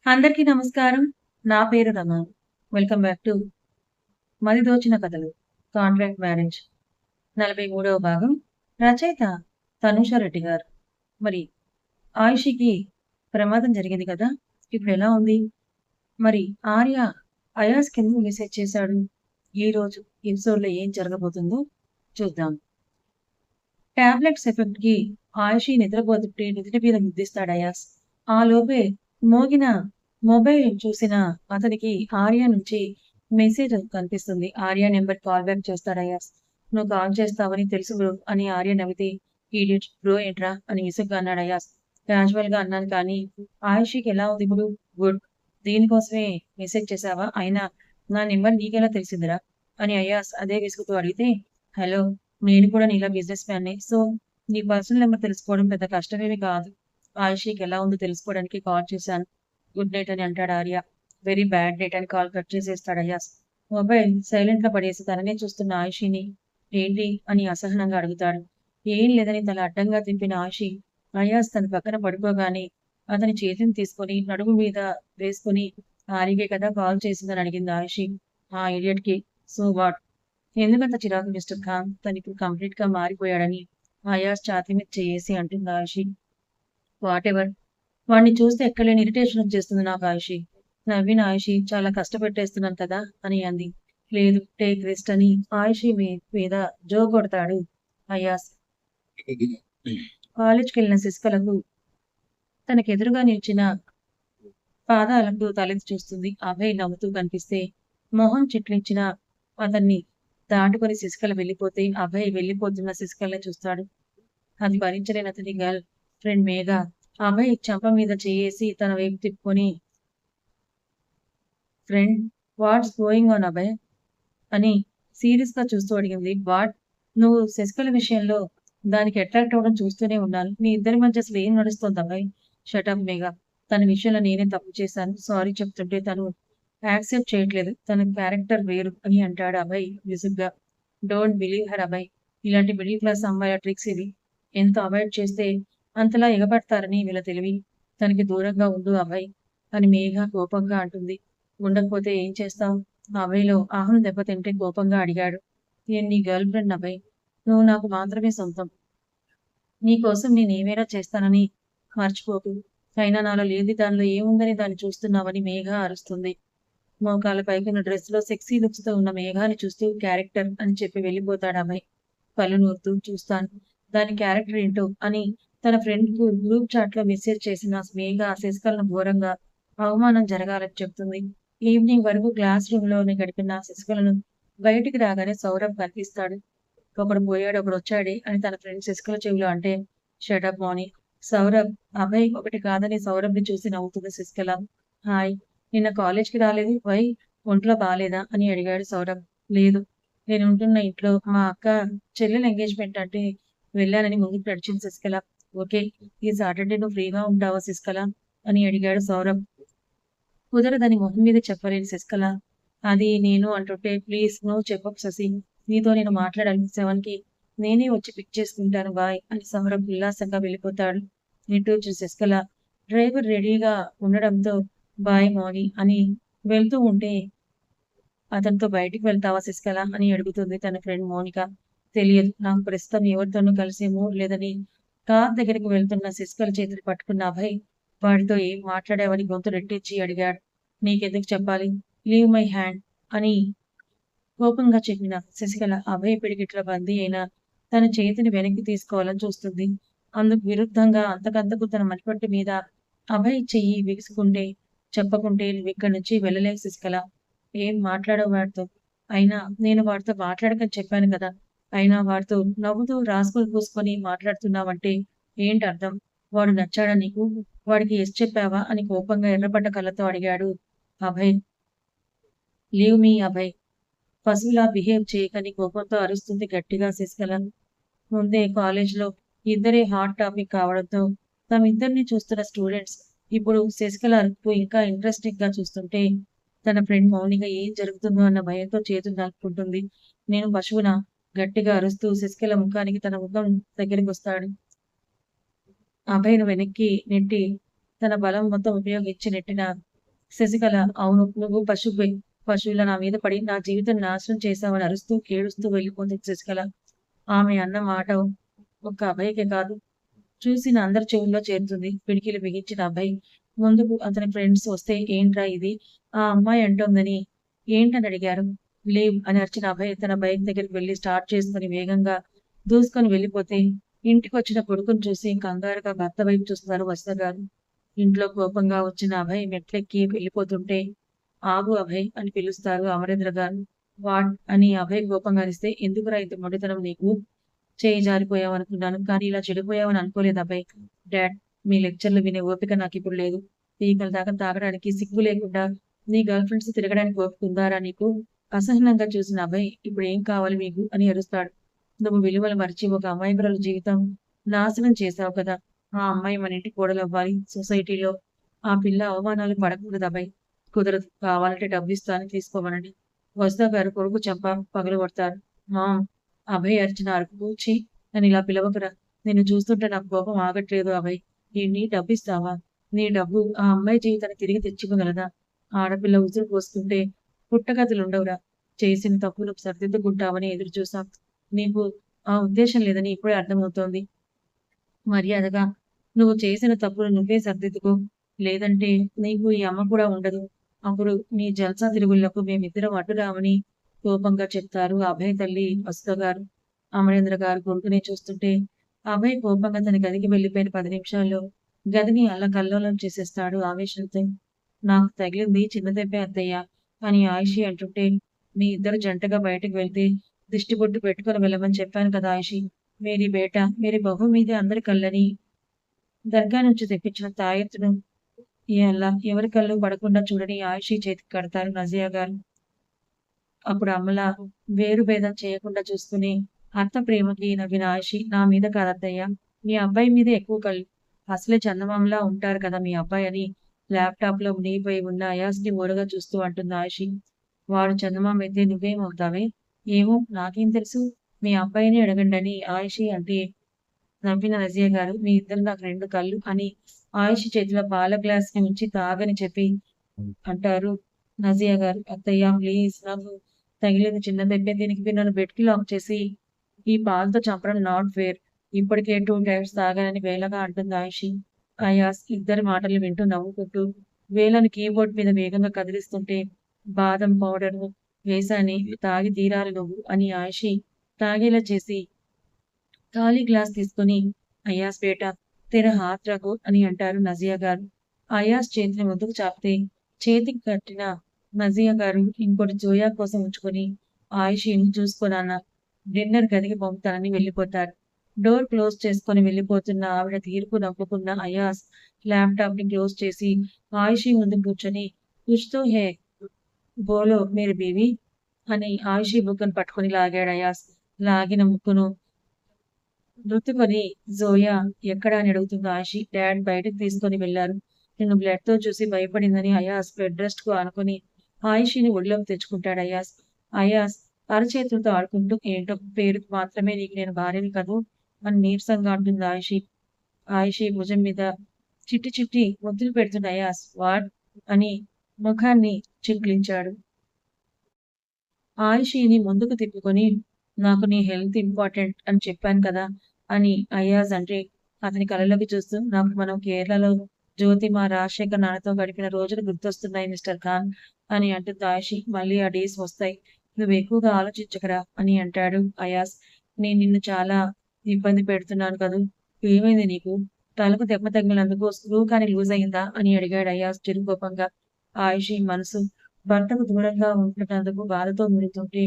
అందరికీ నమస్కారం. నా పేరు రమ. వెల్కమ్ బ్యాక్ టు 'మది దోచిన కథలు' కాంట్రాక్ట్ మ్యారేజ్ 43వ భాగం. రచయిత తనూష రెడ్డి గారు. మరి ఆయుషికి ప్రమాదం జరిగింది కదా! ఇప్పుడెలా ఉంది? మరి ఆర్య అయాస్‌కెందుకు మెసేజ్ చేశాడు? ఈరోజు ఎపిసోడ్‌లో ఏం జరగబోతుందో చూద్దాం. టాబ్లెట్స్ ఎఫెక్ట్‌కి ఆయుషి నిద్రపోతుంటే నుదిటి మీద ముద్దిస్తాడు అయాస్. ఆలోపే మోగిన మొబైల్ చూసిన అతనికి ఆర్య నుంచి మెసేజ్ కనిపిస్తుంది. ఆర్య నెంబర్ కాల్ బ్యాక్ చేస్తాడు అయాస్. నువ్వు కాల్ చేస్తావని తెలుసు బ్రో అని ఆర్య నవ్వితే ఈడియట్ బ్రో ఏంట్రా అని విసుగ్గా అన్నాడు అయాస్. క్యాజువల్ గా అన్నాను కానీ ఆయుషికి ఎలా ఉంది ఇప్పుడు? గుడ్. దీనికోసమే మెసేజ్ చేశావా? అయినా నా నెంబర్ నీకెలా తెలిసిందిరా అని అయాస్ అదే విసుగుతూ అడిగితే హలో, నేను కూడా నీలా బిజినెస్ మ్యాన్నే. సో నీ పర్సనల్ నెంబర్ తెలుసుకోవడం పెద్ద కష్టమేమి కాదు. ఆయుషికి ఎలా ఉందో తెలుసుకోవడానికి కాల్ చేశాను. గుడ్ నైట్ అని అంటాడు ఆర్య. వెరీ బ్యాడ్ నైట్ అని కాల్ కట్ చేసేస్తాడు అయాస్. మొబైల్ సైలెంట్ గా పడేసి తననే చూస్తున్న ఆయుషిని ఏంటి అని అసహనంగా అడుగుతాడు. ఏం లేదని తల అడ్డంగా తింపిన ఆయుషి అయాస్ తన పక్కన పడుకోగానే అతని చేతిని తీసుకొని నడుము మీద వేసుకుని ఆర్యకే కదా కాల్ చేసిందని అడిగింది ఆయుషి. ఆ ఇడియట్ కి సో వాట్? ఎందుకంత చిరాకు మిస్టర్ ఖాన్? తను ఇప్పుడు కంప్లీట్ గా మారిపోయాడని అయాస్ ఛాతీ మీద చేసి అంటుంది ఆయుషి. What ever. వాడిని చూస్తే ఎక్కడలేని ఇరిటేషన్ వచ్చేస్తుంది నాకు ఆయుషి. నవ్విన ఆయుషి చాలా కష్టపెట్టేస్తున్నాను కదా అని అంది. లేదు, టేక్ రెస్ట్ అని ఆయుషి మీద జో కొడతాడు అయాస్. కాలేజ్కి వెళ్ళిన శిస్కలకు తనకెదురుగా నిలిచిన పాదాలకు తలెత్తి చూస్తుంది. అభయ్ నవ్వుతూ కనిపిస్తే మొహం చిట్లించిన అతన్ని దాటుకొని శిస్కల వెళ్ళిపోతే అభయ్ వెళ్ళిపోతున్న శిస్కల్ని చూస్తాడు. అది భరించలేని అతని గర్ల్ ఫ్రెండ్ మేఘ అభయ్ చెంప మీద చేయేసి తన వైపు తిప్పుకొని friend what's going on Abhay అని సీరియస్ గా చూస్తూ అడిగింది. వాట్? నువ్వు శశికళ విషయంలో దానికి అట్రాక్ట్ అవ్వడం చూస్తూనే ఉన్నాను. మీ ఇద్దరి మధ్య అసలు ఏం నడుస్తోంది అభయ్? షటప్ మేఘ. తన విషయంలో నేనే తప్పు చేశాను. సారీ చెప్తుంటే తను యాక్సెప్ట్ చేయట్లేదు. తన క్యారెక్టర్ వేరు అని అంటాడు అభయ్ విసుగ్గా. Don't believe her Abhay. ఇలాంటి మిడిల్ క్లాస్ అమ్మాయిల ట్రిక్స్ ఇవి. ఎంత అవాయిడ్ చేస్తే అంతలా ఎగబడతారని వీళ్ళ తెలివి. తనకి దూరంగా ఉండు అభయ్ అని మేఘ కోపంగా అంటుంది. ఉండకపోతే ఏం చేస్తావు? అభయ్‌లో అహం దెబ్బతింటే కోపంగా అడిగాడు. నేను నీ గర్ల్ ఫ్రెండ్ అభయ్. నువ్వు నాకు మాత్రమే సొంతం. నీకోసం నేనేమైనా చేస్తానని మర్చిపోకు. అయినా నాలో లేనిది దానిలో ఏముందని దాన్ని చూస్తున్నావని మేఘ అరుస్తుంది. మోకాళ్ళ పైకున్న డ్రెస్‌లో సెక్సీ లుక్స్‌తో ఉన్న మేఘాని చూస్తూ క్యారెక్టర్ అని చెప్పి వెళ్ళిపోతాడు అభయ్. కళ్ళు నూరుతూ చూస్తాను. దాని క్యారెక్టర్ ఏంటో అని తన ఫ్రెండ్‌కు గ్రూప్ చాట్‌లో మెసేజ్ చేసిన మేఘ శశికళను ఘోరంగా అవమానం జరగాలని చెప్తుంది. ఈవినింగ్ వరకు క్లాస్ రూమ్‌లోనే గడిపిన శశికళను బయటికి రాగానే సౌరభ్ కనిపిస్తాడు. ఒకడు పోయాడు, ఒకడొచ్చాడే అని తన ఫ్రెండ్ శశికళ చెవిలో అంటే షటప్ మౌని. సౌరభ్ అభయ్ ఒకటి కాదని సౌరభ్‌ని చూసి నవ్వుతుంది శశికళ. హాయ్, నిన్న కాలేజ్‌కి రాలేదు. వై? ఒంట్లో బాలేదా అని అడిగాడు సౌరభ్. లేదు, నేనుంటున్న ఇంట్లో మా అక్క చెల్లెల ఎంగేజ్‌మెంట్ అంటే వెళ్ళానని ముందుకు నడిచింది శశికళ. ఓకే, ఈ సాటర్‌డే నువ్వు ఫ్రీగా ఉంటావా శశికళ అని అడిగాడు సౌరభ్. కుదరదని మొహం మీద చెప్పలేని శశికళ అది నేను అంటుంటే ప్లీజ్ నువ్వు చెప్పకు శశి. నీతో నేను మాట్లాడాలి 7కి. నేనే వచ్చి పిక్ చేసుకుంటాను బాయ్ అని సౌరభ్ ఉల్లాసంగా వెళ్ళిపోతాడు. నిట్టూర్చిన శశికళ డ్రైవర్ రెడీగా ఉండడంతో బాయ్ మౌని అని వెళ్తూ ఉంటే అతనితో బయటికి వెళ్తావా శశికళ అని అడుగుతుంది తన ఫ్రెండ్ మౌనిక. తెలియదు, నాకు ప్రస్తుతం ఎవరితోనూ కలిసే మూడ్ లేదని కార్ దగ్గరికి వెళ్తున్న శశికళ చేతులు పట్టుకున్న అభయ్ వాడితో ఏం మాట్లాడావని గొంతు రెట్టించి అడిగాడు. నీకెందుకు చెప్పాలి? లీవ్ మై హ్యాండ్ అని కోపంగా చెప్పిన శశికళ అభయ్ పిడికిట్లో బందీ అయిన తన చేతిని వెనక్కి తీసుకోవాలని చూస్తుంది. అందుకు విరుద్ధంగా అంతకంతకు తన మణిపట్టు మీద అభయ్ చెయ్యి బిగుసుకుంటే చెప్పకుంటే నువ్విక్కడి నుంచి వెళ్ళలేవు శశికళ. ఏం మాట్లాడవు వాడితో? అయినా నేను వాడితో మాట్లాడకని చెప్పాను కదా! అయినా వాడితో నవ్వుతూ రాసుకుని పూసుకొని మాట్లాడుతున్నావంటే ఏంటి అర్థం? వాడు నచ్చాడా నీకు? వాడికి ఎస్ చెప్పావా అని కోపంగా ఎర్రబడ్డ కళ్ళతో అడిగాడు అభయ్. Leave me Abhay. పశువులా బిహేవ్ చేయకని కోపంతో అరుస్తుంది గట్టిగా శశికళ. ముందే కాలేజ్‌లో ఇద్దరే హాట్ టాపిక్ కావడంతో తమిద్దరిని చూస్తున్న స్టూడెంట్స్ ఇప్పుడు శశికళ అరుపు ఇంకా ఇంట్రెస్టింగ్‌గా చూస్తుంటే తన ఫ్రెండ్ మౌనిక ఏం జరుగుతుందో అన్న భయంతో చేతులు నలుపుకుంటుంది. నేను పశువునా? గట్టిగా అరుస్తూ శశికళ ముఖానికి తన ముఖం దగ్గరికొస్తాడు. అభయ్‌ను వెనక్కి నెట్టి తన బలం మొత్తం ఉపయోగించి నెట్టిన శశికళ అవును. నువ్వు పశువుల నా మీద పడి నా జీవితం నాశనం చేశావని అరుస్తూ, ఏడుస్తూ వెళ్ళిపోతుంది శశికళ. ఆమె అన్న మాట ఒక్క అభయ్‌కే కాదు, చూసిన అందరి చెవుల్లో చేరుతుంది. పిడికిలి బిగించిన అభయ్ ముందుకు అతని ఫ్రెండ్స్ వస్తే ఏంట్రా ఇది? ఆ అమ్మాయి అంటోందని ఏంటని అడిగారు. లీవ్ అని అరిచిన అభయ్ తన బైక్ దగ్గరికి వెళ్లి స్టార్ట్ చేసుకుని వేగంగా దూసుకొని వెళ్ళిపోతే ఇంటికొచ్చిన కొడుకుని చూసి కంగారుగా భర్త వైపు చూస్తున్నారు వసుధ గారు. ఇంట్లో కోపంగా వచ్చిన అభయ్ మెట్లెక్కి వెళ్ళిపోతుంటే ఆగు అభయ్ అని పిలుస్తారు అమరేంద్ర గారు. వాట్ అని అభయ్ కోపంగా అరిస్తే ఎందుకురా ఇంత మొండితనం నీకు? చేయి జారిపోయావనుకున్నాను. కానీ ఇలా చెడిపోయావని అనుకోలేదు అబ్బాయి. డాడ్, మీ లెక్చర్లు వినే ఓపిక నాకిప్పుడు లేదు. పీకల దాకా తాగడానికి సిగ్గు లేకుండా నీ గర్ల్ ఫ్రెండ్స్ తిరగడానికి ఓపిక ఉందారా నీకు? అసహనంగా చూసిన అబ్బాయి ఇప్పుడు ఏం కావాలి మీకు అని అరుస్తాడు. నువ్వు విలువలు మరిచి ఒక అమాయకురాలు జీవితం నాశనం చేశావు కదా! ఆ అమ్మాయి మన ఇంటి కోడలవ్వాలి. సొసైటీలో ఆ పిల్ల అవమానాలు పడకూడదు అబ్బాయి. కుదరదు. కావాలంటే డబ్బిస్తాను తీసుకోమనండి. వసుధ గారు కొడుకు చెంప పగలగొడతారు. మామ్ అభయ్ అరిచిన అరుపుకు ఛీ నన్ను ఇలా పిలవకురా. నిన్ను చూస్తుంటే నాకు కోపం ఆగట్లేదు అభయ్. ఏంటి డబ్బిస్తావా? నీ డబ్బు ఆ అమ్మాయి జీవితాన్ని తిరిగి తెచ్చివ్వగలదా? ఆడపిల్ల ఉసురు పోస్తుంటే పుట్టగతులుండవురా. చేసిన తప్పులు సరిదిద్దుకుంటావని ఎదురు చూసాం. నీకు ఆ ఉద్దేశం లేదని ఇప్పుడే అర్థమవుతోంది. మర్యాదగా నువ్వు చేసిన తప్పులు నువ్వే సరిదిద్దుకో. లేదంటే నీకు ఈ అమ్మ కూడా ఉండదు. అప్పుడు నీ జల్సా తిరుగుళ్లకు మేమిద్దరం అడ్డురామని కోపంగా చెప్తారు అభయ్ తల్లి వసుధ గారు. అమరేంద్ర గారు కొడుకుని చూస్తుంటే అభయ్ కోపంగా తన గదికి వెళ్లిపోయిన 10 నిమిషాల్లో గదిని అల్లకల్లోలం చేసేస్తాడు ఆవేశంతో. నాకు తగిలింది చిన్న దెబ్బే అత్తయ్య అని ఆయిషి అంటుంటే మీ ఇద్దరు జంటగా బయటకు వెళ్తే దిష్టిబొట్టు పెట్టుకుని వెళ్ళమని చెప్పాను కదా ఆయిషి. మేరీ బేట మేరీ బహు మీదే అందరి కళ్ళని దర్గా నుంచి తెప్పించిన తాయెత్తును ఏ అల్లా ఎవరి కళ్ళు పడకుండా చూడని ఆయిషి చేతికి కడతారు నజియా గారు. అప్పుడు అమ్మలా వేరు భేదం చేయకుండా చూసుకుని అత్త ప్రేమకి నవ్విన ఆయిషి నా మీద కాదత్తయ్య మీ అబ్బాయి మీద ఎక్కువ కళ్ళు. అసలే చందమామలా ఉంటారు కదా మీ అబ్బాయి అని ల్యాప్టాప్ లో మునిగిపోయి ఉన్న అయాస్ని ఓరగా చూస్తూ అంటుంది ఆయిషి. వాడు చందమామ అయితే నువ్వేమవుతావే? ఏమో నాకేం తెలుసు? మీ అబ్బాయిని అడగండి అని ఆయిషి అంటే నవ్విన నజియా గారు మీ ఇద్దరు నాకు 2 కళ్ళు అని ఆయిషి చేతిలో పాల గ్లాస్ ని ఉంచి తాగని చెప్పి అంటారు నజియా గారు. అత్తయ్య ప్లీజ్ నాకు తగిలింది చిన్న దెబ్బే దీనికి మీరు నన్ను బెడ్‌కి లాక్ చేసి ఈ పాలతో చంపడం నాట్ ఫెయిర్. ఇప్పటికే 2 టైమ్స్ తాగానని వేళగా అంటుంది ఆయిషి. అయాస్ ఇద్దరి మాటలు వింటూ నవ్వుకుంటూ వేళ్ళను కీబోర్డ్ మీద వేగంగా కదిలిస్తుంటే బాదం పౌడరు వేశాని తాగి తీరాలి నువ్వు అని ఆయిషి తాగేలా చేసి ఖాళీ గ్లాస్ తీసుకొని అయాస్ బేటా తెర హాత్ రఖో అని అంటారు నజియా గారు. అయాస్ చేతిని ముందుకు చాపితే చేతికి కట్టిన నజియా గారు ఇంకోటి జోయా కోసం ఉంచుకొని ఆయిషిని చూసుకోనన్న డిన్నర్ గదికి పంపుతానని వెళ్ళిపోతారు. డోర్ క్లోజ్ చేసుకొని వెళ్ళిపోతున్న ఆవిడ తీర్పు నవ్వుకున్న అయాస్ ల్యాప్టాప్ ని క్లోజ్ చేసి ఆయిషి ముందు కూర్చొని కుచ్తో హే బోలో మేరీ బీవీ అని ఆయిషి బుగ్గను పట్టుకొని లాగాడు అయాస్. లాగిన ముక్కును రుద్దుకొని జోయా ఎక్కడా అని అడుగుతుంది ఆయిషి. డాడ్ బయటకు తీసుకొని వెళ్లారు. నిన్ను బ్లడ్ తో చూసి భయపడిందని అయాస్ బెడ్ రెస్ట్ కు ఆనుకొని ఆయిషిని ఒడిలోకి తెచ్చుకుంటాడు అయాస్. అయాస్ అరచేతులతో ఆడుకుంటూ ఏంటో పేరుకు మాత్రమే నీకు నేను భార్యని కదూ అని నీరసంగా అంటుంది ఆయిషి. ఆయిషి భుజం మీద చిట్టి చిట్టి ముద్దులు పెడుతున్న అయాస్ వాట్ అని ముఖాన్ని చిట్లించాడు. ఆయిషీని ముందుకు తిప్పుకొని నాకు నీ హెల్త్ ఇంపార్టెంట్ అని చెప్పాను కదా అని అయాజ్ అంటే అతని కళ్ళలోకి చూస్తూ నాకు మనం కేరళలో జ్యోతిమ రాజశేఖర్ నాన్నతో గడిపిన రోజులు గుర్తొస్తున్నాయి మిస్టర్ ఖాన్ అని అంటుంది ఆయిషి. మళ్ళీ ఆ డేస్ వస్తాయి. నువ్వు ఎక్కువగా ఆలోచించకరా అని అంటాడు అయాస్. నేను నిన్ను చాలా ఇబ్బంది పెడుతున్నాను కదూ. ఏమైంది నీకు? తలకు దెబ్బ తగిలినందుకు స్క్రూ కానీ లూజ్ అయిందా అని అడిగాడు అయాస్ చిరుకోపంగా. ఆయిషి మనసు భర్తకు దూరంగా ఉంటున్నందుకు బాధతో ముడుతుంటే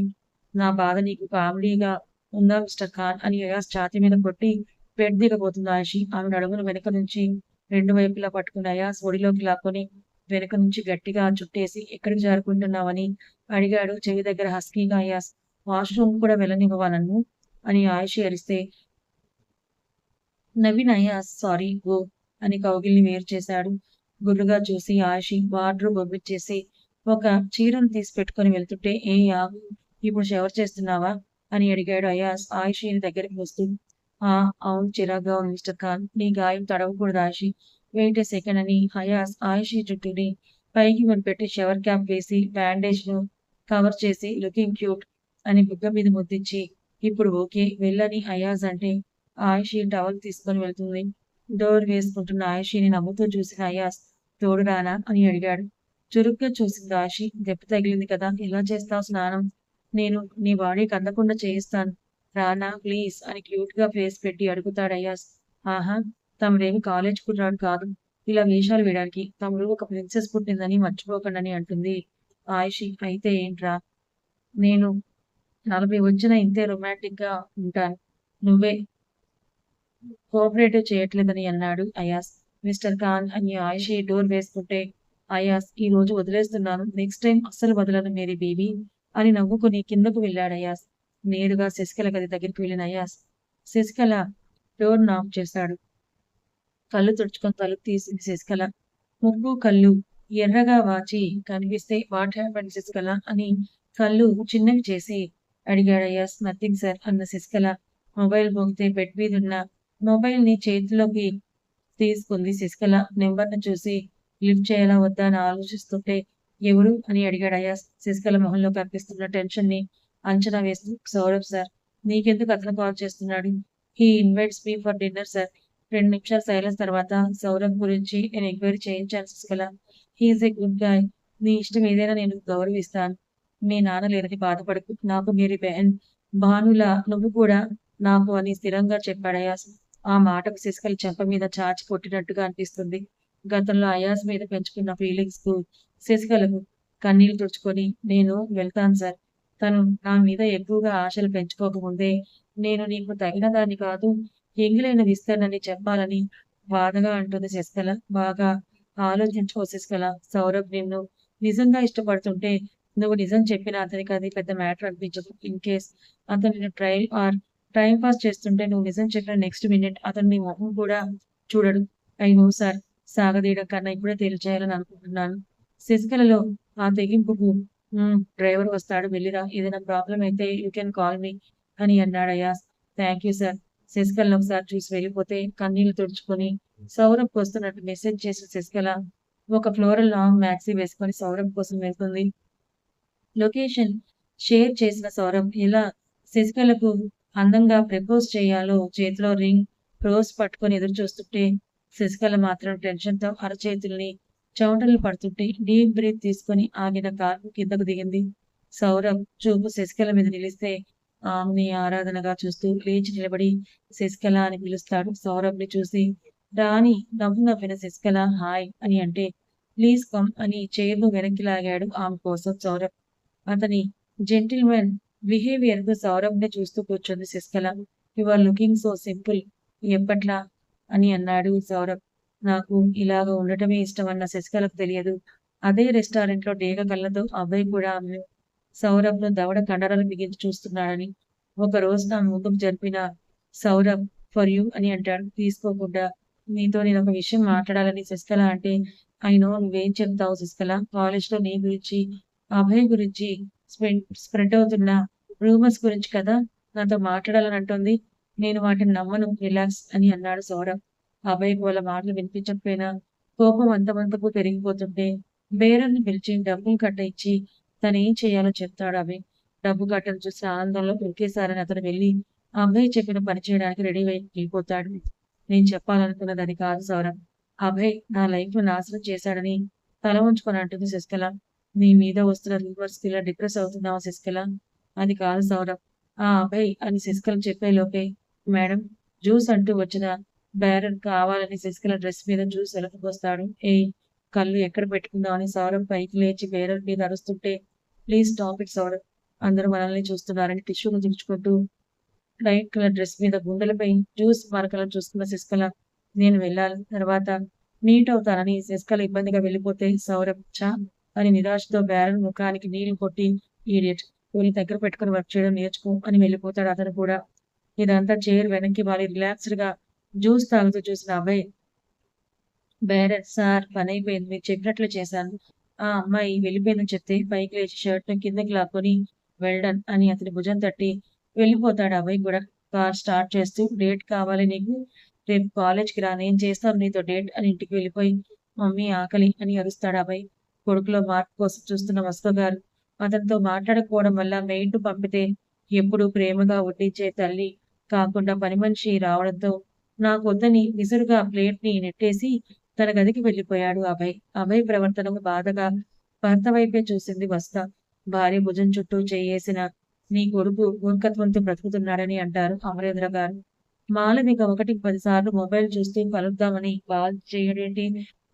నా బాధ నీకు కామెడీగా ఉందా మిస్టర్ ఖాన్ అని అయాస్ ఛాతీ మీద కొట్టి బెడ్ దిగబోతుంది ఆయిషి. ఆమె నడుమును వెనక నుంచి 2 వైపులా పట్టుకుని అయాస్ ఒడిలోకి లాక్కొని వెనక నుంచి గట్టిగా చుట్టేసి ఎక్కడికి జారుకుంటున్నావని అడిగాడు చెవి దగ్గర హస్కీగా అయాస్. వాష్రూమ్ కూడా వెళ్ళనివ్వవా నన్ను అని ఆయిషి అరిస్తే నవీన్ అయాస్ సారీ గో అని కౌగిల్ని వేరు చేశాడు. గుర్రుగా చూసి ఆయిషి వార్డ్రోబ్ ఒబ్బిచ్చేసి ఒక చీరను తీసి పెట్టుకొని వెళ్తుంటే ఏ ఆగు ఇప్పుడు షవర్ చేస్తున్నావా అని అడిగాడు అయాస్ ఆయిషిని దగ్గరికి వస్తూ. ఆ అవును చిరాగ్గా ఉంది మిస్టర్ ఖాన్. నీ గాయం తడవకూడదు ఆయిషి. వెయిట్ ఏ సెకండ్ అని అయాస్ ఆయిషి జుట్టుని పైకి పెట్టి షవర్ క్యాప్ వేసి బ్యాండేజ్ను కవర్ చేసి లుకింగ్ క్యూట్ అని బుగ్గ మీద ముద్దిచ్చి ఇప్పుడు ఓకే వెళ్ళని అయాజ్ అంటే ఆయుషి టవల్ తీసుకొని వెళ్తుంది. డోర్ వేసుకుంటున్న ఆయుషిని నవ్వుతూ చూసిన అయాజ్ తోడు రానా అని అడిగాడు. చురుగ్గా చూసింది ఆయుషి. దెబ్బ తగిలింది కదా, ఎలా చేస్తావు స్నానం? నేను నీ బాడీకి అందకుండా చేయిస్తాను. రానా ప్లీజ్ అని క్యూట్ గా ఫేస్ పెట్టి అడుగుతాడు అయాజ్. ఆహా, తమరేమి కాలేజ్ కుర్రాడు కాదు ఇలా వేషాలు వేయడానికి. తమరు ఒక ప్రిన్సెస్ పుట్టిందని మర్చిపోకండి అంటుంది ఆయుషి. అయితే ఏంట్రా, నేను 40 వచ్చిన ఇంతే రొమాంటిక్ గా ఉంటాను. నువ్వే కోఆపరేటివ్ చేయట్లేదని అన్నాడు అయాస్. మిస్టర్ ఖాన్ అని ఆయుషి డోర్ వేసుకుంటే అయాస్ ఈ రోజు వదిలేస్తున్నాను, నెక్స్ట్ టైం అస్సలు వదలను మేరీ బేబీ అని నవ్వుకుని కిందకు వెళ్ళాడు అయాస్. నేరుగా శశికళ గది దగ్గరికి వెళ్ళిన అయాస్ శశికళ డోర్ నాక్ చేశాడు. కళ్ళు తుడుచుకొని తలుపు తీసింది శశికళ. ముక్కు కళ్ళు ఎర్రగా వాచి కనిపిస్తే వాట్ హ్యాపెండ్ శశికళ అని కళ్ళు చిన్నవి చేసి అడిగాడు అయాస్. నథింగ్ సార్ అన్న శశికళ మొబైల్ మోగితే బెడ్ మీద ఉన్న మొబైల్ ని చేతిలోకి తీసుకుంది శశికళ. నెంబర్ ను చూసి లిఫ్ట్ చేయాలా వద్దా అని ఆలోచిస్తుంటే ఎవరు అని అడిగాడు అయాస్. శశికళ మొహంలో కనిపిస్తున్న టెన్షన్ ని అంచనా వేస్తూ సౌరభ్ సార్, నీకెందుకు అతను కాల్ చేస్తున్నాడు? He invites me for dinner sir. 2 నిమిషాల సైలెన్స్ తర్వాత సౌరభ్ గురించి నేను ఎంక్వైరీ చేయించాను Sasikala. He is a good guy. నీ ఇష్టం ఏదైనా నేను గౌరవిస్తాను. మీ నాన్న లేదని బాధపడకు. నాకు మీరు బెహన్ భానులా నువ్వు కూడా నాకు అని స్థిరంగా చెప్పాడు అయాస్. ఆ మాటకు శశికళ చెంప మీద చాచి కొట్టినట్టుగా అనిపిస్తుంది. గతంలో అయాస్ మీద పెంచుకున్న ఫీలింగ్స్ కు శశికళకు కన్నీళ్లు తుడుచుకొని నేను వెళ్తాను సార్. తను నా మీద ఎక్కువగా ఆశలు పెంచుకోకముందే నేను నీకు తగిన దాన్ని కాదు, ఎంగిలైన విస్తరణని చెప్పాలని బాధగా అంటుంది శశికళ. బాగా ఆలోచించుకో శశికళ. సౌరభ్ నిన్ను నిజంగా ఇష్టపడుతుంటే నువ్వు నిజం చెప్పినా అతనికి అది పెద్ద మ్యాటర్ అనిపించదు. ఇన్ కేస్ అతను నిన్ను ట్రయల్ ఆర్ టైం పాస్ చేస్తుంటే నువ్వు నిజం చెప్పిన నెక్స్ట్ మినిట్ అతను నీ మొహం కూడా చూడడు. I know sir. సాగదీయడం కన్నా ఇప్పుడే తేల్చేయాలని అనుకుంటున్నాను. శశికళలో ఆ తెగింపుకు డ్రైవర్ వస్తాడు వెళ్ళిరా, ఏదైనా ప్రాబ్లం అయితే యూ కెన్ కాల్ మీ అని అన్నాడు అయాస్. Thank you sir. శశికళను ఒకసారి చూసి వెళ్ళిపోతే కన్నీళ్లు తుడుచుకొని సౌరభ్ వస్తున్నట్టు మెసేజ్ చేసిన శశికళ ఒక ఫ్లోరల్ లాంగ్ మ్యాక్సీ వేసుకొని సౌరభ్ కోసం వెళ్తుంది. లొకేషన్ షేర్ చేసిన సౌరభ్ ఇలా శశికళకు అందంగా ప్రపోజ్ చేయాలో చేతిలో రింగ్ రోజ్ పట్టుకొని ఎదురు చూస్తుంటే శశికళ మాత్రం టెన్షన్ తో అరచేతుల్ని చెమటలు పడుతుంటే డీప్ బ్రీత్ తీసుకొని ఆగిన కారు కిందకు దిగింది. సౌరభ్ చూపు శశికళ మీద నిలిస్తే ఆమెని ఆరాధనగా చూస్తూ లేచి నిలబడి శశికళ అని పిలుస్తాడు. సౌరభ్ ని చూసి రాణి నవ్వు నవ్విన శశికళ హాయ్ అని అంటే ప్లీజ్ కమ్ అని చైర్ను వెనక్కి లాగాడు ఆమె కోసం సౌరభ్. అతని జెంటిల్మెన్ బిహేవియర్ కు సౌరభ్ ని చూస్తూ కూర్చుంది Shashikala. You are looking so simple ఎప్పట్లా అని అన్నాడు సౌరభ్. నాకు ఇలాగ ఉండటమే ఇష్టం అన్న శశికళకు తెలియదు. అదే రెస్టారెంట్ లో డేగ కళ్ళతో అబ్బాయి కూడా ఆమె సౌరభ్ ను దవడ కండరాలు బిగించి చూస్తున్నాడని. ఒక రోజు నా ముందుకు జరిపిన సౌరభ్ ఫర్ యూ అని అంటాడు తీసుకోకుండా. నీతో నేను ఒక విషయం మాట్లాడాలని శశికళ అంటే ఐ నో నువ్వేం చెప్తావు శశికళ. కాలేజ్ లో నీ గురించి అభయ్ గురించి స్ప్రెడ్ అవుతున్న రూమర్స్ గురించి కదా నాతో మాట్లాడాలని అంటుంది. నేను వాటిని నమ్మను రిలాక్స్ అని అన్నాడు సౌరభ్. అభయ్ వాళ్ళ మాటలు వినిపించకపోయినా కోపం అంతమంతకు పెరిగిపోతుంటే బేరర్ని పిలిచి డబ్బులు కట్ట ఇచ్చి తను ఏం చేయాలో చెప్తాడు అభయ్. డబ్బు కట్టను చూసి ఆనందంలో ఒకేసారని అతను వెళ్ళి అభయ్ చెప్పిన పని చేయడానికి రెడీ అయి వెళ్ళిపోతాడు. నేను చెప్పాలనుకున్నది అది కాదు సౌరభ్. అభయ్ నా లైఫ్ ను నాశనం చేశాడని తల ఉంచుకొని అంటుంది శశికళ. నీ మీద వస్తున్న రూమర్స్ ఇలా డిప్రెస్ అవుతున్నావా శశికళ? అది కాదు సౌరభ్. ఆ అభయ్ అని శశికళ చెప్పే లోపే మేడం జ్యూస్ అంటూ వచ్చిన బేరర్ కావాలని శశికళ డ్రెస్ మీద జ్యూస్ ఎలకపోస్తాడు. ఏయ్ కళ్ళు ఎక్కడ పెట్టుకుందామని సౌరభ్ పైకి లేచి బేరర్ మీద అరుస్తుంటే ప్లీజ్ స్టాప్ ఇట్ సౌరభ్, అందరూ మనల్ని చూస్తున్నారని టిష్యూను దించుకుంటూ లైట్ కలర్ డ్రెస్ మీద గుండెలపై జ్యూస్ మరకలను చూసుకున్న శశికళ నేను వెళ్ళాలి తర్వాత మీట్ అవుతానని శశికళ ఇబ్బందిగా వెళ్ళిపోతే సౌరభ్ చా అని నిరాశతో బేరర్ ముఖానికి నీళ్లు కొట్టి ఈడియట్ వీళ్ళని దగ్గర పెట్టుకుని వర్క్ చేయడం నేర్చుకో అని వెళ్ళిపోతాడు అతను కూడా. ఇదంతా చైర్ వెనక్కి వాలి రిలాక్స్డ్ గా జ్యూస్ తాగుతూ చూసిన అభయ్ బేరర్ సార్ పని అయిపోయింది మీరు చెప్పినట్లు చేశాను. ఆ అమ్మాయి వెళ్ళిపోయిందని చెప్తే పైకి లేచి షర్ట్ ను కిందకి లాక్కొని వెల్డన్ అని అతని భుజం తట్టి వెళ్ళిపోతాడు. అభయ్ కూడా కార్ స్టార్ట్ చేస్తూ డేట్ కావాలి నీకు, రేపు కాలేజ్కి రా నేను చేస్తాను నీతో డేట్ అని ఇంటికి వెళ్ళిపోయి మమ్మీ ఆకలి అని అరుస్తాడు అభయ్. కొడుకులో మార్పు కోసం చూస్తున్న వసుధ గారు అతనితో మాట్లాడకపోవడం వల్ల మెయిడ్‌ను పంపితే ఎప్పుడూ ప్రేమగా వడ్డించే తల్లి కాకుండా పని మనిషి రావడంతో నాకొద్దని విసురుగా ప్లేట్‌ని నెట్టేసి తన గదికి వెళ్ళిపోయాడు అభయ్. అభయ్ ప్రవర్తనకు బాధగా భర్త వైపే చూసింది వసుధ. భార్య భుజం చుట్టూ చెయ్యేసిన నీ కొడుకు మూర్ఖత్వంతో బ్రతుకుతున్నాడని అంటారు అమరేంద్ర గారు. మాళవిక 1కి 10 సార్లు మొబైల్ చూస్తూ కలుద్దామని కాల్ చేయడేంటి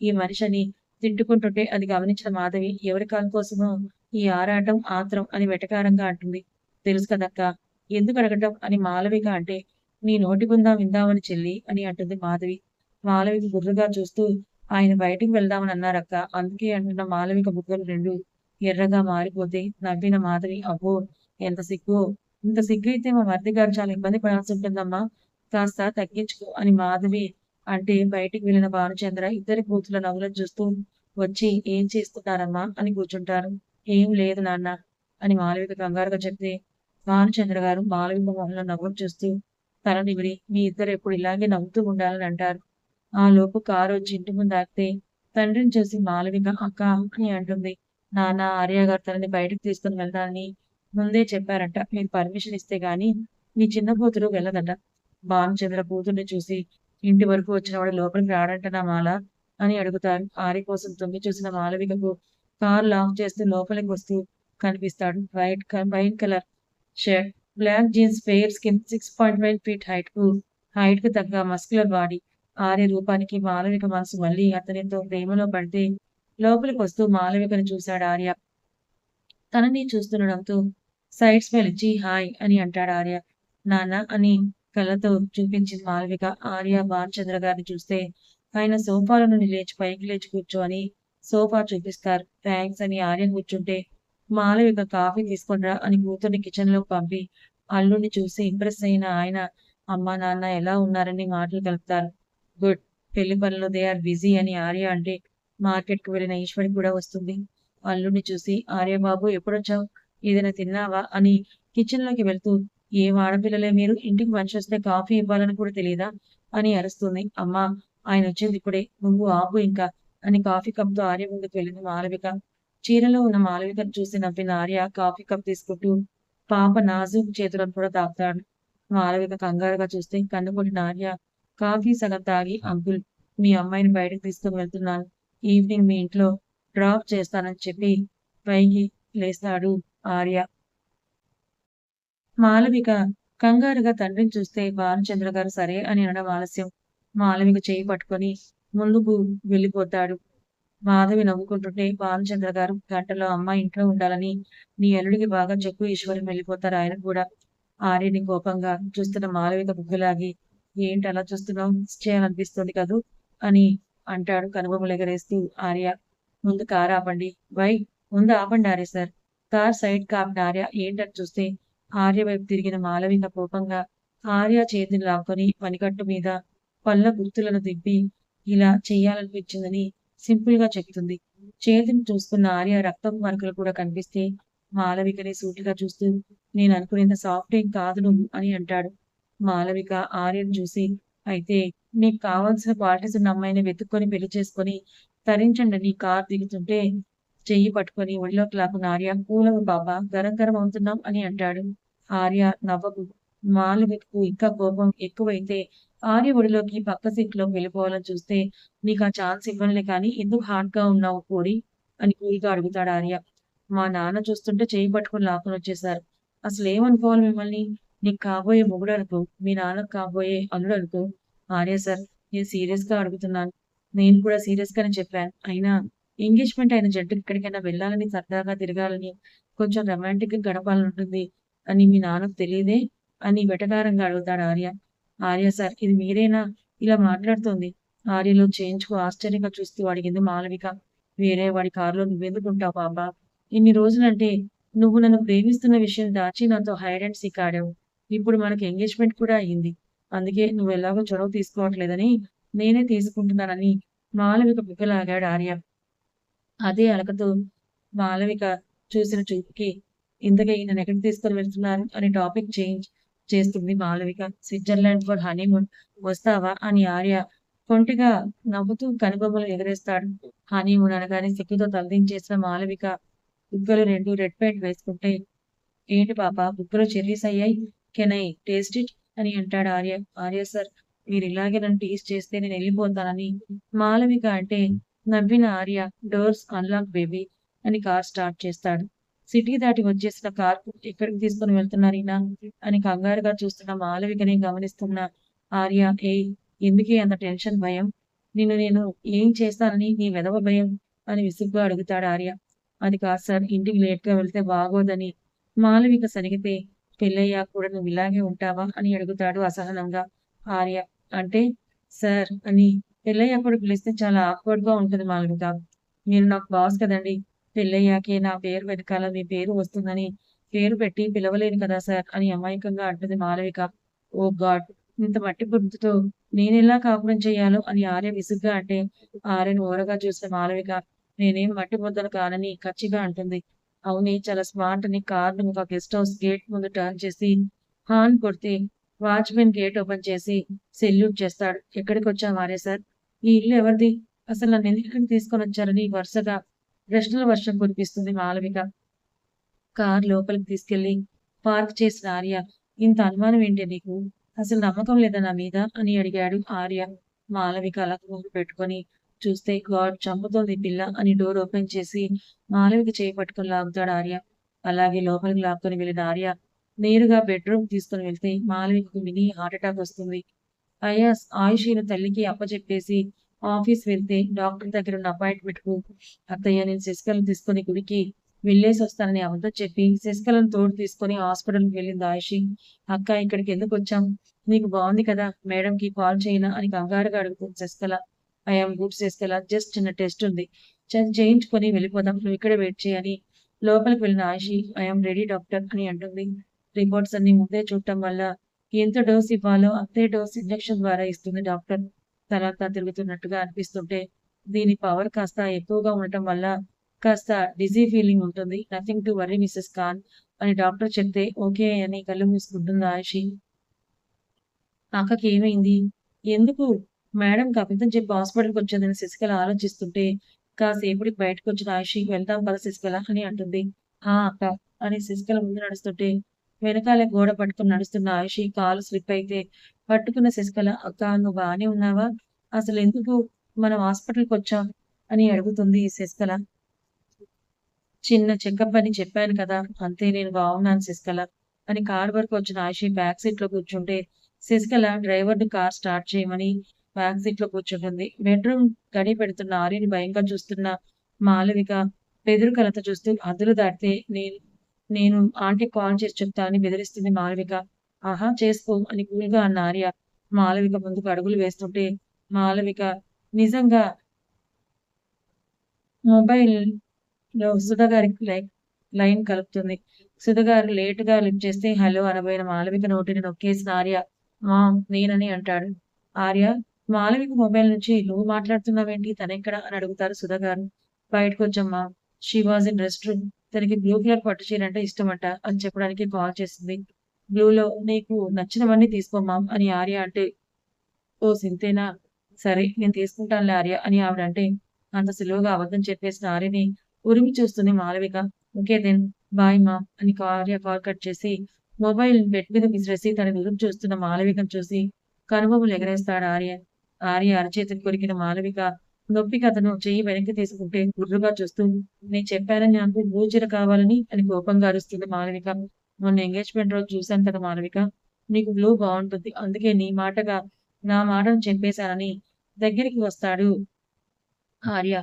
ఈ మనిషని తిట్టుకుంటుంటే అది గమనించిన మాధవి ఎవరి కాల్ కోసమో ఈ ఆరాటం, ఆత్రం అని వెటకారంగా అంటుంది. తెలుసు కదక్కా! ఎందుకు అడగటం అని మాళవిక అంటే, నీ నోటికుందాం విందామని చెల్లి అని అంటుంది మాధవి. మాళవిక గుర్రుగా చూస్తూ ఆయన బయటికి వెళ్దామని అన్నారక్క. అందుకే అంటున్న మాళవిక బుగ్గలు 2 ఎర్రగా మారిపోతే నవ్విన మాధవి అబ్బో! ఎంత సిగ్గో! ఇంత సిగ్గైతే మా మరిది గారు చాలా ఇబ్బంది పడాల్సి ఉంటుందమ్మా. కాస్త తగ్గించుకో అని మాధవి అంటే బయటికి వెళ్ళిన భానుచంద్ర ఇద్దరి కూతుళ్ళ నవ్వులను చూస్తూ వచ్చి ఏం చేస్తున్నారమ్మా అని కూర్చుంటారు. ఏం లేదు నాన్న అని మాళవిక కంగారుగా చెప్తే భానుచంద్ర గారు మాళవిక మొహంలో నవ్వులు చూస్తూ తల నిమిరి మీ ఇద్దరు ఎప్పుడు ఇలాగే నవ్వుతూ ఉండాలని అంటారు. ఆ లోపు కారు వచ్చి ఇంటి ముందు ఆగితే తండ్రిని చూసి మాళవిక అక్క అని అంటుంది. నాన్న ఆర్య గారు తనని బయటకు తీసుకుని వెళ్తానని ముందే చెప్పారట. మీరు పర్మిషన్ ఇస్తే గాని మీ చిన్న కూతురు వెళ్ళదట. భానుచంద్ర కూతుర్ని చూసి ఇంటి వరకు వచ్చినవాడు లోపలికి రాడంటనా మాల అని అడుగుతారు. ఆర్య కోసం తొంగి చూసిన మాళవికకు కారు లాక్ చేస్తూ లోపలికి వస్తూ కనిపిస్తాడు. Wine colour shirt, black jeans, fair skin, 6.5 feet height కు తగ్గ మస్కులర్ బాడీ. ఆర్య రూపానికి మాళవిక మనసు మళ్ళీ అతనితో ప్రేమలో పడితే లోపలికి వస్తూ మాళవికను చూశాడు ఆర్య. తనని చూస్తుండడంతో సైడ్ స్మైల్ ఇచ్చి హాయ్ అని అంటాడు ఆర్య. నాన్న అని కళ్ళతో చూపించింది మాళవిక. ఆర్య భానుచంద్ర గారిని చూస్తే ఆయన సోఫాలో నుండి లేచి పైకి లేచి కూర్చొని సోఫా చూపిస్తారు. థ్యాంక్స్ అని ఆర్య కూర్చుంటే మాళవిక కాఫీ తీసుకొనిరా అని కూతుర్ని కిచెన్ లోకి పంపి అల్లుడిని చూసి ఇంప్రెస్ అయిన ఆయన అమ్మా నాన్న ఎలా ఉన్నారని మాటలు కలుపుతారు. గుడ్. పెళ్లి పనులు దే ఆర్ బిజీ అని ఆర్య అంటే మార్కెట్ కు వెళ్ళిన ఈశ్వరి కూడా వస్తుంది. అల్లుడిని చూసి ఆర్య బాబు ఎప్పుడొచ్చావు? ఏదైనా తిన్నావా అని కిచెన్ లోకి వెళ్తూ ఏం ఆడపిల్లలే మీరు ఇంటికి మనిషి వస్తే కాఫీ ఇవ్వాలని కూడా తెలియదా అని అరుస్తుంది. అమ్మా ఆయన వచ్చింది ఇప్పుడే నువ్వు ఆపు ఇంకా అని కాఫీ కప్ తో ఆర్య ముందుకు వెళ్ళింది మాళవిక. చీరలో ఉన్న మాళవికను చూసి నవ్విన ఆర్య కాఫీ కప్ తీసుకుంటూ పాప నాజూక్ చేతులను కూడా తాకుతాడు. మాళవిక కంగారుగా చూస్తే కన్ను కొట్టిన ఆర్య కాఫీ సగం తాగి అంకుల్ మీ అమ్మాయిని బయటకు తీసుకుని వెళ్తున్నాను. ఈవినింగ్ మీ ఇంట్లో డ్రాప్ చేస్తానని చెప్పి పైకి లేస్తాడు ఆర్య. మాళవిక కంగారుగా తండ్రిని చూస్తే భానుచంద్ర గారు సరే అని అనడం ఆలస్యం. మాళవిక చేయి పట్టుకొని ముందుకు వెళ్ళిపోతాడు. మాధవి నవ్వుకుంటుంటే భానుచంద్ర గారు గంటలో అమ్మాయి ఇంట్లో ఉండాలని నీ అల్లుడికి బాగా చెప్పు ఈశ్వరం వెళ్ళిపోతారు ఆయన కూడా. ఆర్యని కోపంగా చూస్తున్న మాళవిక బుగ్గలాగి ఏంటి అలా చూస్తున్నావు చేయాలనిపిస్తుంది కదూ అని అంటాడు కనుబొమ్మలు ఎగరేస్తూ ఆర్య. ముందు కారు ఆపండి. వై ముందు ఆపండి ఆర్య సార్. కార్ సైడ్ కాపిన ఆర్య ఏంటని చూస్తే ఆర్య వైపు తిరిగిన మాళవిక కోపంగా ఆర్య చేతిని లాక్కొని మణికట్టు మీద పళ్ళ గుర్తులను తిప్పి ఇలా చెయ్యాలనిపించిందని సింపుల్ గా చెప్తుంది. చేతిని చూసుకున్న ఆర్య రక్తపు మరకలు కూడా కనిపిస్తే మాళవికని సూటిగా చూస్తూ నేను అనుకునేంత సాఫ్ట్ ఏం కాదు నువ్వు అని అంటాడు. మాళవిక ఆర్యను చూసి అయితే నీకు కావాల్సిన క్వాలిటీస్ ఉన్న అమ్మాయిని వెతుక్కొని పెళ్లి చేసుకొని తరించండి నీ కార్ దిగుతుంటే చెయ్యి పట్టుకొని ఒడిలోకి లాక్కున్న ఆర్య కూలవు బాబా గరం గరం అవుతున్నాం అని అంటాడు. ఆర్య నవ్వకు. మాళవికకు ఇంకా కోపం ఎక్కువైతే ఆర్య ఒడిలోకి పక్క సీట్లోకి వెళ్ళిపోవాలని చూస్తే నీకు ఆ ఛాన్స్ ఇవ్వనులే కానీ ఎందుకు హాట్ గా ఉన్నావు కోడి అని కూల్గా అడుగుతాడు ఆర్య. మా నాన్న చూస్తుంటే చేయి పట్టుకుని లాక్కుని వచ్చేశారు. అసలు ఏమనుకోవాలి మిమ్మల్ని? నీకు కాబోయే మొగుడు అనుకో, మీ నాన్నకు కాబోయే అల్లుడు అనుకో. ఆర్య సార్ నేను సీరియస్ గా అడుగుతున్నాను. నేను కూడా సీరియస్ గానే చెప్పాను. అయినా ఎంగేజ్మెంట్ అయిన జంటకి ఎక్కడికైనా వెళ్ళాలని సరదాగా తిరగాలని కొంచెం రొమాంటిక్ గా గడపాలని ఉంటుంది అని మీ నాన్నకు తెలియదే అని వెటకారంగా అడుగుతాడు ఆర్య. ఆర్య సార్ ఇది మీరేనా ఇలా మాట్లాడుతోంది? ఆర్యలో చేయించుకు ఆశ్చర్యంగా చూస్తూ అడిగింది మాళవిక. వేరే వాడి కారులో నువ్వెందుకుంటావు పాపా? ఇన్ని రోజులంటే నువ్వు నన్ను ప్రేమిస్తున్న విషయం దాచి నాతో హైడ్ అండ్ సీక్ ఆడావు. ఇప్పుడు మనకి ఎంగేజ్మెంట్ కూడా అయ్యింది. అందుకే నువ్వు ఎలాగో చొరవ తీసుకోవట్లేదని నేనే తీసుకుంటున్నానని మాళవిక బుగ్గలాగాడు ఆర్య. అదే అలకతో మాళవిక చూసిన చూపుకి ఇంతకీ ఈయనను ఎక్కడికి తీసుకొని వెళ్తున్నారు అని టాపిక్ చేంజ్ చేస్తుంది మాళవిక. స్విట్జర్లాండ్ ఫర్ హనీమూన్ వస్తావా అని ఆర్య కొంటిగా నవ్వుతూ కనుబొమ్మలు ఎగరేస్తాడు. హనీమూన్ అనగానే సిగ్గుతో తలదించేసిన మాలవిక బుగ్గలు రెండు రెడ్ పెయింట్ వేసుకుంటే, ఏంటి పాప బుగ్గలు చెర్రీస్ అయ్యాయి, కెన్ ఐ టేస్ట్ ఇట్ అని అంటాడు ఆర్య. ఆర్య సార్, మీరు ఇలాగే నన్ను టీజ్ చేస్తే నేను వెళ్ళిపోతానని మాలవిక అంటే, నవ్విన ఆర్య డోర్స్ అన్లాక్ బేబీ అని కార్ స్టార్ట్ చేస్తాడు. సిటీ దాటి వచ్చేసిన కార్ ఎక్కడికి తీసుకుని వెళ్తున్నారు ఈయన అని కంగారుగా చూస్తున్న మాలవికని గమనిస్తున్న ఆర్య, ఏ ఎందుకే అంత టెన్షన్ భయం, నిన్ను నేను ఏం చేస్తానని నీ వెధవ భయం అని విసుగ్గా అడుగుతాడు ఆర్య. అది కాదు సార్, ఇంటికి లేట్‌గా వెళ్తే బాగోదని మాళవిక సణిగితే, పెళ్ళయ్యాక కూడా నువ్వు ఇలాగే ఉంటావా అని అడుగుతాడు అసహనంగా ఆర్య. అంటే సార్ అని పెళ్ళయ్యాక పిలిస్తే చాలా ఆక్వర్డ్‌గా ఉంటుంది మాళవిక. మీరు నాకు బాస్ కదండీ! పెళ్ళయ్యాకే నా పేరు వెనకాల మీ పేరు వస్తుందని పేరు పెట్టి పిలవలేను కదా సార్ అని అమాయకంగా అంటుంది మాళవిక. ఓహ్ గాడ్! ఇంత మట్టి బుద్ధితో నేనెలా కాపురం చేయాలో అని ఆర్య విసుగ్గా అంటే, ఆర్యను ఓరగా చూసిన మాళవిక, నేనేం మట్టి ముద్దను కానని కచ్చిగా అంటుంది. అవునే చాలా స్మార్ట్ అని కార్‌ను ఒక గెస్ట్ హౌస్ గేట్ ముందు టర్న్ చేసి హార్న్ కొడితే వాచ్‌మెన్ గేట్ ఓపెన్ చేసి సెల్యూట్ చేస్తాడు. ఎక్కడికొచ్చాం ఆర్య సార్? ఈ ఇల్లు ఎవరిది? అసలు నన్నెందుకు ఇక్కడికి తీసుకొనొచ్చారని వరుసగా ప్రశ్నల వర్షం కురిపిస్తుంది మాళవిక. కార్ లోపలికి తీసుకెళ్లి పార్క్ చేసిన ఆర్య, ఇంత అనుమానం ఏంటే నీకు? అసలు నమ్మకం లేదా నా మీద అని అడిగాడు ఆర్య. మాళవిక అలా మొహం పెట్టుకొని చూస్తే గాడ్ చంపుతోంది ఈ పిల్ల అని డోర్ ఓపెన్ చేసి మాళవిక చేయి పట్టుకొని లాగుతాడు ఆర్య. అలాగే లోపలికి లాక్కొని వెళ్ళిన ఆర్య నేరుగా బెడ్రూమ్ తీసుకుని వెళ్తే మాళవికకు మినీ హార్ట్ అటాక్ వస్తుంది. ఆయుషీని తల్లికి అప్పచెప్పేసి ఆఫీస్ వెళ్తే డాక్టర్ దగ్గర ఉన్న అపాయింట్మెంట్‌కు అత్తయ్య నేను శశికళను తీసుకొని గుడికి వెళ్ళేసొస్తానని అబద్ధం చెప్పి శశికళను తోడు తీసుకొని హాస్పిటల్‌కి వెళ్ళింది ఆయుషి. అక్క ఇక్కడికెందుకొచ్చాం? నీకు బావుంది కదా! మేడంకి కాల్ చేయనా? అని కంగారుగా అడుగుతుంది Sasikala. I am good Sasikala. Just చిన్న టెస్ట్ ఉంది. చేయించుకొని వెళ్ళిపోదాం. నువ్వు ఇక్కడే వెయిట్ చెయ్యి అని లోపలికి వెళ్ళిన Ayushi I am ready doctor అని అంటుంది. రిపోర్ట్స్ అన్నీ ముందే చూడటం వల్ల ఎంత డోస్ ఇవ్వాలో అంతే డోస్ ఇంజెక్షన్ ద్వారా ఇస్తుంది డాక్టర్. తలంతా తిరుగుతున్నట్టుగా అనిపిస్తుంటే, దీని పవర్ కాస్త ఎక్కువగా ఉండటం వల్ల కాస్త డిజీ ఫీలింగ్ ఉంటుంది. Nothing to worry Mrs Khan అని డాక్టర్ చెప్తే ఓకే అని కళ్ళు మూసుకుంటుంది ఆయుషి. అక్కకి ఏమైంది? ఎందుకు మేడంకి అబద్ధం చెప్పి హాస్పిటల్‌కొచ్చిందని శశికళ ఆలోచిస్తుంటే, కాసేపటికి బయటకొచ్చిన ఆయుషి వెళ్దాం పద శశికళ అని అంటుంది. ఆ! అక్క అని శశికళ ముందు నడుస్తుంటే, వెనకాలే గోడ పట్టుకొని నడుస్తున్న ఆయుషి కాలు స్లిప్ అయితే పట్టుకున్న శశికళ, అక్క నువ్వు బానే ఉన్నావా? అసలెందుకు మనం హాస్పిటల్‌కొచ్చాం అని అడుగుతుంది శశికళ. చిన్న చెకప్ అని చెప్పాను కదా! అంతే నేను బాగున్నాను శశికళ అని కారు వరకు వచ్చిన ఆయుషి బ్యాక్ సీట్‌లో కూర్చుంటే, శశికళ డ్రైవర్‌ని కార్ స్టార్ట్ చేయమని బ్యాక్ సీట్‌లో కూర్చుంటుంది. బెడ్‌రూమ్ గడియ పెడుతున్న ఆర్యని భయంగా చూస్తున్న మాళవిక బెదురు కళ్ళతో చూస్తూ హద్దులు దాటితే నేను నేను ఆంటీకి కాల్ చేసి చెప్తా అని బెదిరిస్తుంది మాళవిక. ఆహా! చేసుకో అని కూల్‌గా అన్న ఆర్య మాళవిక ముందుకు అడుగులు వేస్తుంటే, మాళవిక నిజంగా మొబైల్‌లో సుధ గారికి లైన్ కలుపుతుంది. సుధ గారు లేట్‌గా లిఫ్ట్ చేస్తే హలో అనబోయిన మాళవిక నోటిని నొక్కేసిన ఆర్య మామ్ నేనని అంటాడు. ఆర్య మాళవిక మొబైల్ నుంచి నువ్వు మాట్లాడుతున్నావేంటి తనెక్కడ అని అడుగుతారు సుధ గారు. బయటకొచ్చాం ma'am. She was in rest room. తనకి బ్లూ కలర్ పట్టు చీర అంటే ఇష్టమట అని చెప్పడానికి కాల్ చేసింది. బ్లూలో నీకు నచ్చినవన్నీ తీసుకో మామ్ అని ఆర్య అంటే ఓహ్! సింతేనా? సరే నేను తీసుకుంటానులే ఆర్య అని ఆవిడంటే, అంత సులువుగా అబద్ధం చెప్పేసిన ఆర్యని ఉరిమి చూస్తుంది మాళవిక. ఓకే దెన్ బాయ్ మా అని ఆర్య కాల్ కట్ చేసి, మొబైల్ బెడ్ మీద విసిరేసి తనని ఉరిమి చూస్తున్న మాళవికను చూసి కనుబొమలు ఎగరేస్తాడు ఆర్య. ఆర్య అరచేతికి కొరికిన మాళవిక నొప్పికి అతను చెయ్యి వెనక్కి తీసుకుంటే గుర్రుగా చూస్తూ, నేను చెప్పానని నాకు బ్లూ చీర కావాలని అని కోపంగా అరుస్తుంది మాళవిక. మొన్న ఎంగేజ్‌మెంట్ రోజు చూశాను కదా మాళవిక! నీకు బ్లూ బావుంటుంది. అందుకే నీ మాటగా నా మాటను చెప్పేశానని దగ్గరికి వస్తాడు ఆర్య.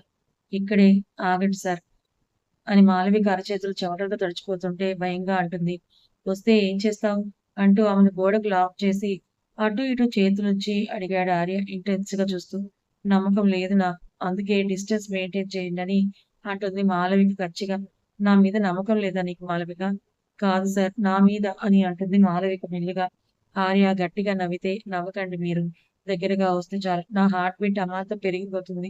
ఇక్కడే ఆగండి సార్ అని మాళవిక అరచేతులు చెమటలతో తడిచిపోతుంటే భయంగా అంటుంది. వస్తే ఏం చేస్తావు? అంటూ ఆమెను గోడకు లాక్ చేసి అటు ఇటు చేతులుంచి అడిగాడు ఆర్య ఇంటెన్స్‌గా చూస్తూ. నమ్మకం లేదు నాకు. అందుకే డిస్టెన్స్ మెయింటైన్ చేయండని అంటుంది మాళవిక కచ్చిగా. నా మీద నమ్మకం లేదా నీకు మాళవిక? కాదు సార్ నా మీద అని అంటుంది మాళవిక మెల్లిగా. ఆర్య గట్టిగా నవ్వితే నవ్వకండి మీరు. దగ్గరగా వస్తే చాలు. నా హార్ట్ బీట్ అమాంతం పెరిగిపోతుంది.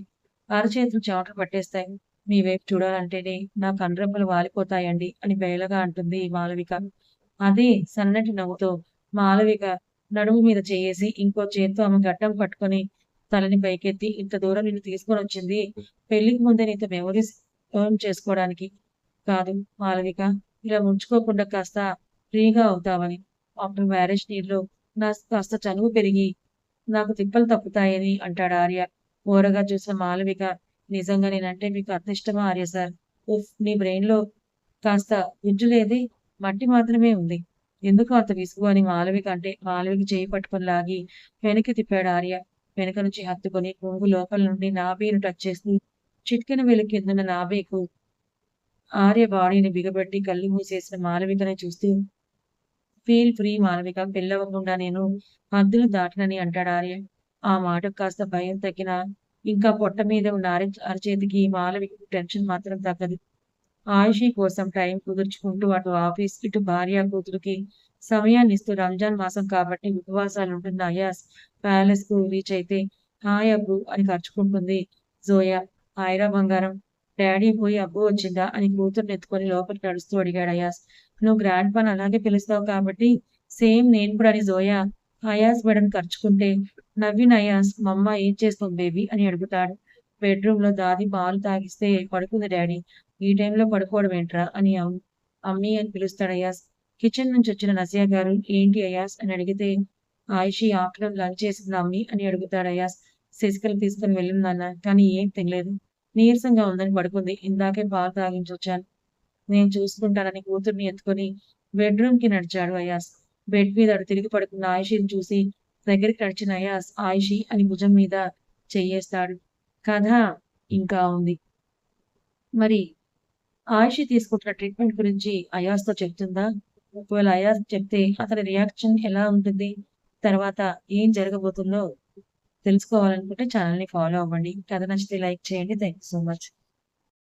అరచేతులు చెమటలు పట్టేస్తాయి. మీ వైపు చూడాలంటేనే నా కండ్రెప్పలు వాలిపోతాయండి అని బేలగా అంటుంది మాళవిక. అదే సన్నటి నవ్వుతో మాళవిక నడుము మీద చెయ్యేసి ఇంకో చేత్తో ఆమె గడ్డం పట్టుకొని తలని పైకెత్తి, ఇంత దూరం నిన్ను తీసుకొని వచ్చింది పెళ్లికి ముందే నీతో మెమరీస్ ఎర్న్ చేసుకోవడానికి కాదు మాలవిక. ఇలా ఉంచుకోకుండా కాస్త ఫ్రీగా అవుతావని. ఆఫ్టర్ మ్యారేజ్ నీలో నా కాస్త చనువు పెరిగి నాకు తిప్పలు తప్పుతాయని అంటాడు ఆర్య. ఓరగా చూసిన మాలవిక, నిజంగా నేనంటే మీకు అంత ఇష్టమా ఆర్య సార్? ఉఫ్, నీ బ్రెయిన్ లో కాస్త గుజ్జు లేదే, మట్టి మాత్రమే ఉంది. ఎందుకు అంత విసుగు అని మాలవిక చేయి పట్టుకొని లాగి వెనక్కి తిప్పాడు ఆర్య. వెనక నుంచి హత్తుకొని కొంగు లోపల నుండి నాభిని టచ్ చేస్తూ చిట్కిన వేలు కిందున్న నాభికు ఆర్య బాడీని బిగబెట్టి కళ్ళు మూసేసిన మాలవికని చూస్తూ, ఫీల్ ఫ్రీ మాలవిక, పెళ్ళవకుండా నేను హద్దులు దాటనని అంటాడు ఆర్య. ఆ మాటకు కాస్త భయం తగ్గిన ఇంకా పొట్ట మీద ఉన్న అరచేతికి మాలవిక టెన్షన్ మాత్రం తగ్గదు. ఆయుషి కోసం టైం కుదుర్చుకుంటూ అటు ఆఫీస్ ఇటు భార్య కూతురికి సమయాన్ని ఇస్తూ రంజాన్ మాసం కాబట్టి ఉపవాసాలు ఉంటున్న అయాస్ ప్యాలెస్ కు రీచ్ అయితే, హాయ్ అబ్బు అని ఖర్చుకుంటుంది జోయా. హాయ్రా బంగారం, డాడీ పోయి అబ్బు వచ్చిందా అని కూతుర్ని ఎత్తుకొని లోపలికి నడుస్తూ అడిగాడు అయాస్. నువ్వు గ్రాండ్ పాన్ అలాగే పిలుస్తావు కాబట్టి సేమ్ నేను కూడా అని జోయా అయాస్ మెడను ఖర్చుకుంటే, నవ్విన అయాస్ మమ్మ ఏం చేస్తుంది బేబీ అని అడుగుతాడు. బెడ్రూమ్ లో దాది పాలు తాగిస్తే పడుకుంది డాడీ, ఈ టైంలో పడుకోవడం ఏంట్రా అని అమ్మీ అని పిలుస్తాడు అయాస్. కిచెన్ నుంచి వచ్చిన నసియా గారు, ఏంటి అయాస్ అని అడిగితే, ఆయిషి ఆఫ్టర్నూన్ లంచ్ చేసింది అమ్మీ అని అడుగుతాడు అయాస్. శశికళ తీసుకుని వెళ్ళిందన్న కానీ ఏం తినలేదు, నీరసంగా ఉందని పడుకుంది, ఇందాకే పాలు తాగించొచ్చాను, నేను చూసుకుంటానని కూతుర్ని ఎత్తుకొని బెడ్రూమ్ కి నడిచాడు అయాస్. బెడ్ మీద అడు తిరిగి పడుకున్న ఆయిషిని చూసి దగ్గరికి నడిచిన అయాస్ ఆయిషి అని భుజం మీద చెయ్యేస్తాడు. కథ ఇంకా ఉంది. మరి ఆయుషి తీసుకుంటున్న ట్రీట్మెంట్ గురించి అయాస్‌తో చెప్తుందా? ఒకవేళ అయాస్ చెప్తే అతని రియాక్షన్ ఎలా ఉంటుంది? తర్వాత ఏం జరగబోతుందో తెలుసుకోవాలనుకుంటే ఛానెల్‌ని ఫాలో అవ్వండి. కథ నచ్చితే లైక్ చేయండి. Thank you so much.